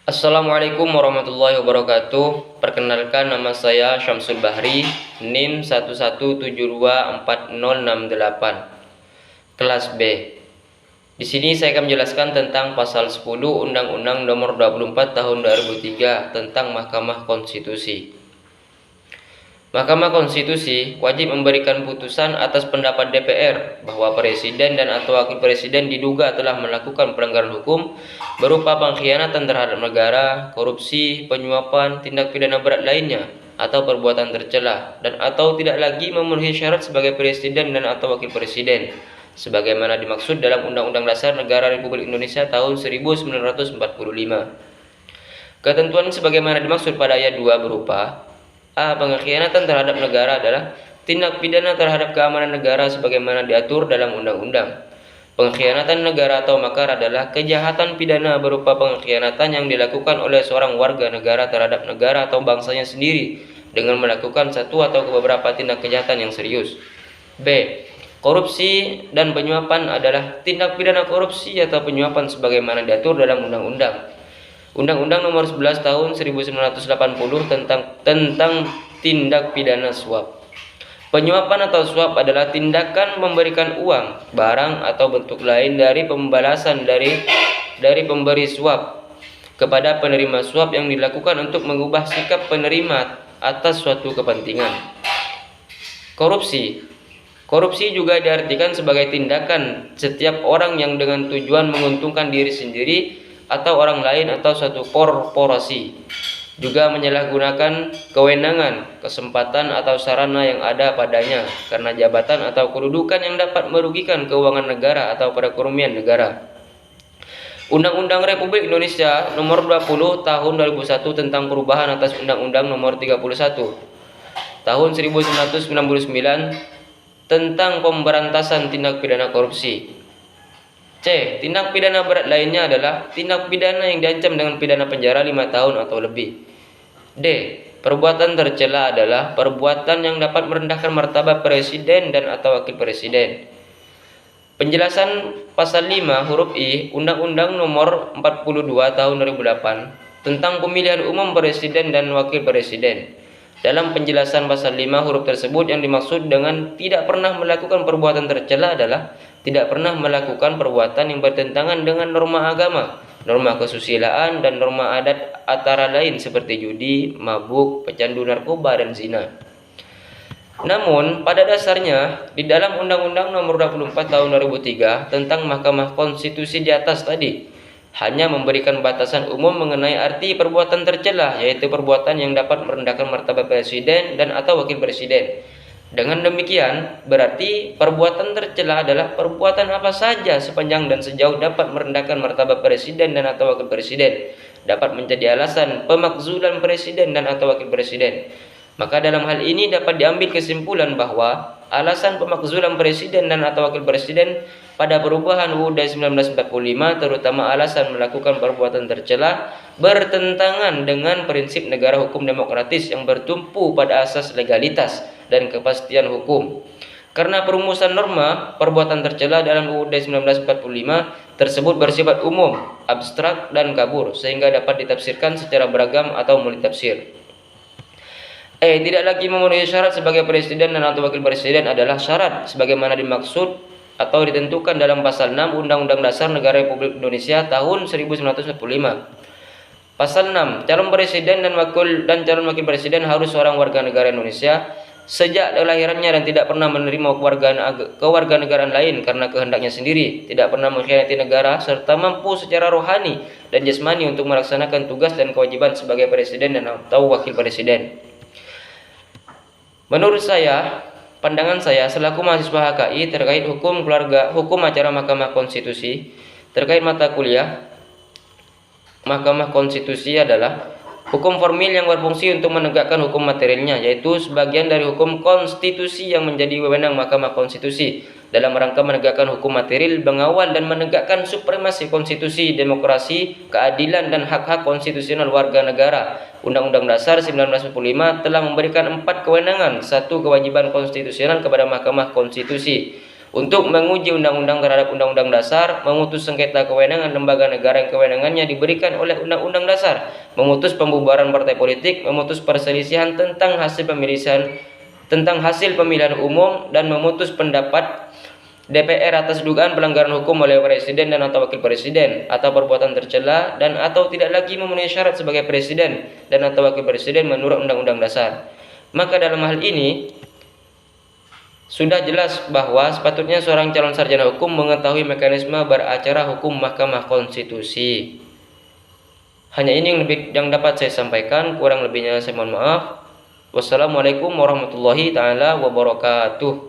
Assalamualaikum warahmatullahi wabarakatuh. Perkenalkan, nama saya Syamsul Bahri, NIM 11724068, kelas B. Di sini saya akan menjelaskan tentang pasal 10 Undang-Undang Nomor 24 Tahun 2003 tentang Mahkamah Konstitusi. Mahkamah Konstitusi wajib memberikan putusan atas pendapat DPR bahwa presiden dan atau wakil presiden diduga telah melakukan pelanggaran hukum berupa pengkhianatan terhadap negara, korupsi, penyuapan, tindak pidana berat lainnya, atau perbuatan tercela, dan atau tidak lagi memenuhi syarat sebagai presiden dan atau wakil presiden, sebagaimana dimaksud dalam Undang-Undang Dasar Negara Republik Indonesia tahun 1945. Ketentuan sebagaimana dimaksud pada ayat 2 berupa: A. Pengkhianatan terhadap negara adalah tindak pidana terhadap keamanan negara sebagaimana diatur dalam undang-undang. Pengkhianatan negara atau makar adalah kejahatan pidana berupa pengkhianatan yang dilakukan oleh seorang warga negara terhadap negara atau bangsanya sendiri dengan melakukan satu atau beberapa tindak kejahatan yang serius. B. Korupsi dan penyuapan adalah tindak pidana korupsi atau penyuapan sebagaimana diatur dalam undang-undang. Undang-Undang Nomor 11 Tahun 1980 tentang tindak pidana suap. Penyuapan atau suap adalah tindakan memberikan uang, barang atau bentuk lain dari pembalasan dari pemberi suap kepada penerima suap yang dilakukan untuk mengubah sikap penerima atas suatu kepentingan. Korupsi juga diartikan sebagai tindakan setiap orang yang dengan tujuan menguntungkan diri sendiri atau orang lain atau suatu korporasi, juga menyalahgunakan kewenangan, kesempatan atau sarana yang ada padanya karena jabatan atau kedudukan yang dapat merugikan keuangan negara atau perekonomian negara. Undang-Undang Republik Indonesia Nomor 20 Tahun 2001 tentang perubahan atas Undang-Undang Nomor 31 Tahun 1999 tentang pemberantasan tindak pidana korupsi. C. Tindak pidana berat lainnya adalah tindak pidana yang diancam dengan pidana penjara 5 tahun atau lebih. D. Perbuatan tercela adalah perbuatan yang dapat merendahkan martabat presiden dan atau wakil presiden. Penjelasan pasal 5 huruf I Undang-Undang Nomor 42 Tahun 2008 tentang pemilihan umum presiden dan wakil presiden. Dalam penjelasan pasal 5 huruf tersebut, yang dimaksud dengan tidak pernah melakukan perbuatan tercela adalah tidak pernah melakukan perbuatan yang bertentangan dengan norma agama, norma kesusilaan, dan norma adat antara lain seperti judi, mabuk, pecandu narkoba, dan zina. Namun, pada dasarnya, di dalam Undang-Undang Nomor 24 Tahun 2003 tentang Mahkamah Konstitusi di atas tadi, hanya memberikan batasan umum mengenai arti perbuatan tercela, yaitu perbuatan yang dapat merendahkan martabat presiden dan atau wakil presiden. Dengan demikian, berarti perbuatan tercela adalah perbuatan apa saja sepanjang dan sejauh dapat merendahkan martabat presiden dan atau wakil presiden, dapat menjadi alasan pemakzulan presiden dan atau wakil presiden. Maka dalam hal ini dapat diambil kesimpulan bahwa alasan pemakzulan presiden dan atau wakil presiden pada perubahan UUD 1945, terutama alasan melakukan perbuatan tercela, bertentangan dengan prinsip negara hukum demokratis yang bertumpu pada asas legalitas dan kepastian hukum. Karena perumusan norma perbuatan tercela dalam UUD 1945 tersebut bersifat umum, abstrak, dan kabur, sehingga dapat ditafsirkan secara beragam atau multitafsir. Tidak lagi memenuhi syarat sebagai presiden dan atau wakil presiden adalah syarat sebagaimana dimaksud atau ditentukan dalam pasal 6 Undang-Undang Dasar Negara Republik Indonesia tahun 1945. Pasal 6, calon presiden dan calon wakil presiden harus seorang warga negara Indonesia sejak kelahirannya dan tidak pernah menerima kewarganegaraan lain karena kehendaknya sendiri, tidak pernah mengkhianati negara, serta mampu secara rohani dan jasmani untuk melaksanakan tugas dan kewajiban sebagai presiden dan atau wakil presiden. Menurut saya, pandangan saya selaku mahasiswa HKI terkait hukum acara Mahkamah Konstitusi terkait mata kuliah Mahkamah Konstitusi adalah hukum formil yang berfungsi untuk menegakkan hukum materialnya, yaitu sebagian dari hukum konstitusi yang menjadi wewenang Mahkamah Konstitusi dalam rangka menegakkan hukum material, mengawal dan menegakkan supremasi konstitusi, demokrasi, keadilan, dan hak-hak konstitusional warga negara. Undang-Undang Dasar 1945 telah memberikan 4 kewenangan, 1 kewajiban konstitusional kepada Mahkamah Konstitusi. untuk menguji undang-undang terhadap undang-undang dasar, memutus sengketa kewenangan lembaga negara yang kewenangannya diberikan oleh undang-undang dasar, memutus pembubaran partai politik, memutus perselisihan tentang hasil pemilihan umum, dan memutus pendapat DPR atas dugaan pelanggaran hukum oleh presiden dan atau wakil presiden atau perbuatan tercela dan atau tidak lagi memenuhi syarat sebagai presiden dan atau wakil presiden menurut undang-undang dasar. Maka dalam hal ini sudah jelas bahwa sepatutnya seorang calon sarjana hukum mengetahui mekanisme beracara hukum Mahkamah Konstitusi. Hanya ini yang dapat saya sampaikan, kurang lebihnya saya mohon maaf. Wassalamualaikum warahmatullahi taala wabarakatuh.